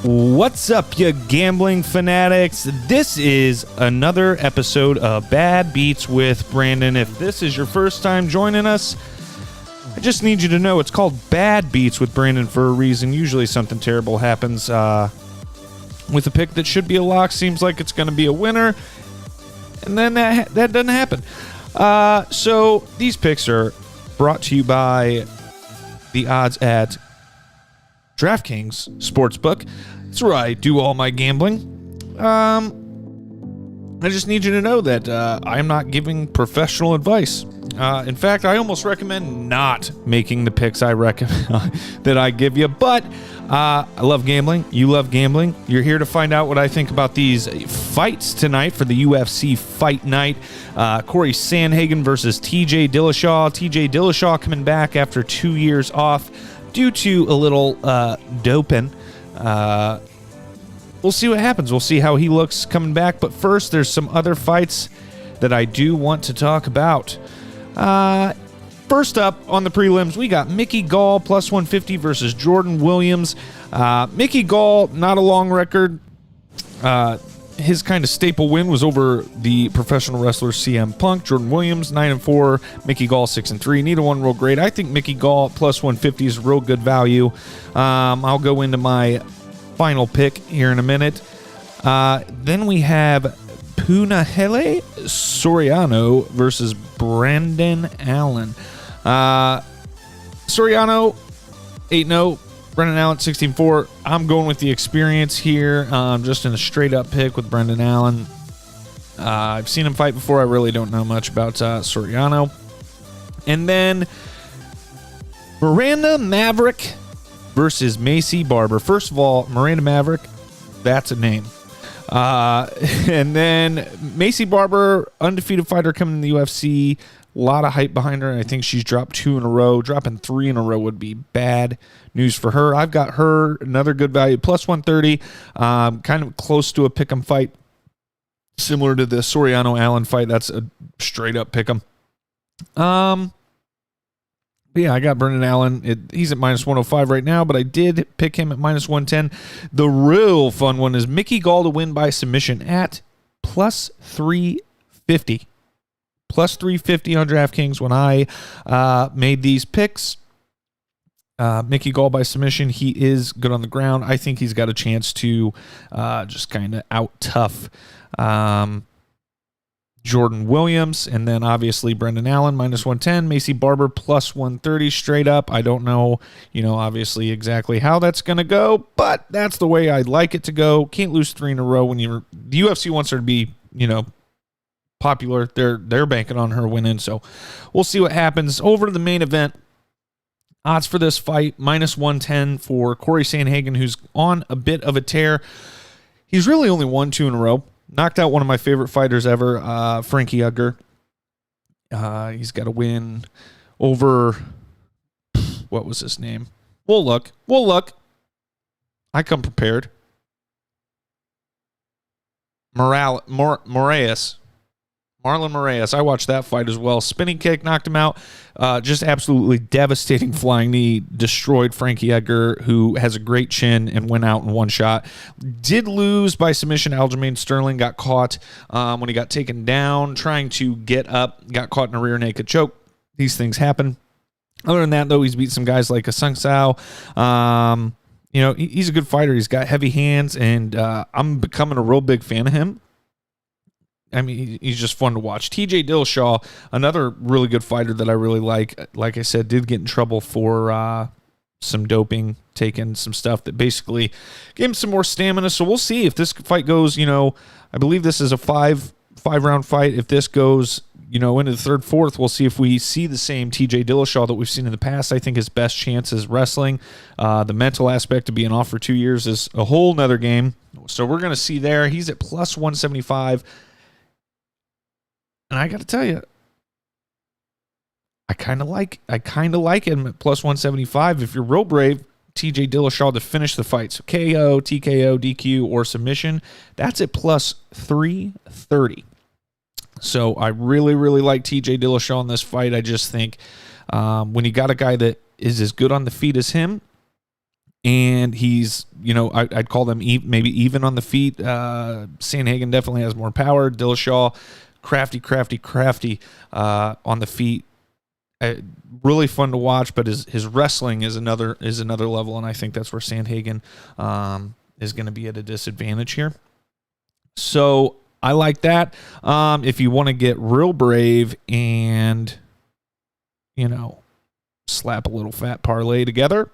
What's up, you gambling fanatics? This is another episode of Bad Beats with Brandon. If this is your first time joining us, I just need you to know it's called Bad Beats with Brandon for a reason. Usually something terrible happens with a pick that should be a lock. Seems like it's going to be a winner, and then that doesn't happen. So these picks are brought to you by the odds at DraftKings Sportsbook. That's where I do all my gambling. I just need you to know that I am not giving professional advice. In fact, I almost recommend not making the picks I recommend that I give you. But I love gambling. You love gambling. You're here to find out what I think about these fights tonight for the UFC Fight Night. Corey Sandhagen versus TJ Dillashaw. TJ Dillashaw coming back after 2 years off due to a little doping. We'll see what happens. We'll see how he looks coming back. But first, there's some other fights that I do want to talk about. First up on the prelims, we got Mickey Gall plus 150 versus Jordan Williams. Mickey Gall, not a long record. His kind of staple win was over the professional wrestler CM Punk. Jordan Williams 9-4, Mickey Gall 6-3. Neither one real great. I think Mickey Gall plus 150 is real good value. I'll go into my final pick here in a minute. Then we have Punahele Soriano versus Brendan Allen. Soriano 8-0. Brendan Allen, 16-4. I'm going with the experience here. Just in a straight-up pick with Brendan Allen. I've seen him fight before. I really don't know much about Soriano. And then Miranda Maverick versus Macy Barber. First of all, Miranda Maverick, that's a name. And then Macy Barber, undefeated fighter coming in the UFC. A lot of hype behind her, and I think she's dropped 2 in a row. Dropping 3 in a row would be bad news for her. I've got her another good value, plus 130, kind of close to a pick'em fight, similar to the Soriano-Allen fight. That's a straight-up pick'em. Yeah, I got Brendan Allen. He's at minus 105 right now, but I did pick him at minus 110. The real fun one is Mickey Gall to win by submission at plus 350. Plus 350 on DraftKings when I made these picks. Mickey Gall by submission. He is good on the ground. I think he's got a chance to just kind of out-tough Jordan Williams. And then obviously Brendan Allen, minus 110. Macy Barber, plus 130 straight up. I don't know, obviously exactly how that's going to go, but that's the way I'd like it to go. Can't lose 3 in a row when the UFC wants her to be, popular. They're banking on her winning, so we'll see what happens. Over to the main event. Odds for this fight, minus 110 for Corey Sandhagen, who's on a bit of a tear. He's really only won 2 in a row. Knocked out one of my favorite fighters ever, Frankie Edgar. He's got a win over, what was his name? We'll look. I come prepared. Marlon Moraes. I watched that fight as well. Spinning kick, knocked him out. Just absolutely devastating flying knee. Destroyed Frankie Edgar, who has a great chin and went out in one shot. Did lose by submission. Aljamain Sterling got caught when he got taken down, trying to get up. Got caught in a rear naked choke. These things happen. Other than that, though, he's beat some guys like a Sung Sao. He's a good fighter. He's got heavy hands, and I'm becoming a real big fan of him. I mean, he's just fun to watch. TJ Dillashaw, another really good fighter that I really like. Like I said, did get in trouble for some doping, taking some stuff that basically gave him some more stamina. So we'll see if this fight goes, I believe this is a five-round fight. If this goes, into the third, fourth, we'll see if we see the same TJ Dillashaw that we've seen in the past. I think his best chance is wrestling. The mental aspect of being off for 2 years is a whole nother game. So we're going to see there. He's at plus 175. And I got to tell you, I kind of like him at plus 175. If you're real brave, TJ Dillashaw to finish the fight. So KO, TKO, DQ, or submission. That's at plus 330. So I really, really like TJ Dillashaw in this fight. I just think when you got a guy that is as good on the feet as him, and he's, I'd call them maybe even on the feet. Sandhagen definitely has more power. Dillashaw, crafty on the feet. Really fun to watch, but his wrestling is another level, and I think that's where Sandhagen is going to be at a disadvantage here. So I like that. If you want to get real brave and, slap a little fat parlay together,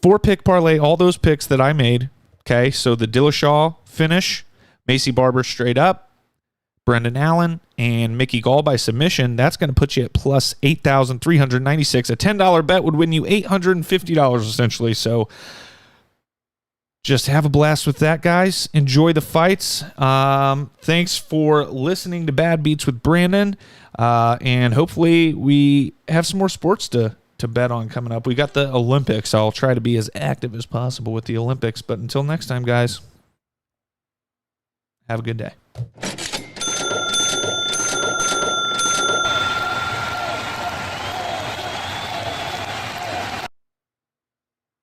4-pick parlay, all those picks that I made. Okay, so the Dillashaw finish, Macy Barber straight up, Brendan Allen, and Mickey Gall by submission. That's going to put you at plus 8,396. A $10 bet would win you $850 essentially. So just have a blast with that, guys. Enjoy the fights. Thanks for listening to Bad Beats with Brandon. And hopefully we have some more sports to bet on coming up. We got the Olympics. I'll try to be as active as possible with the Olympics. But until next time, guys, have a good day.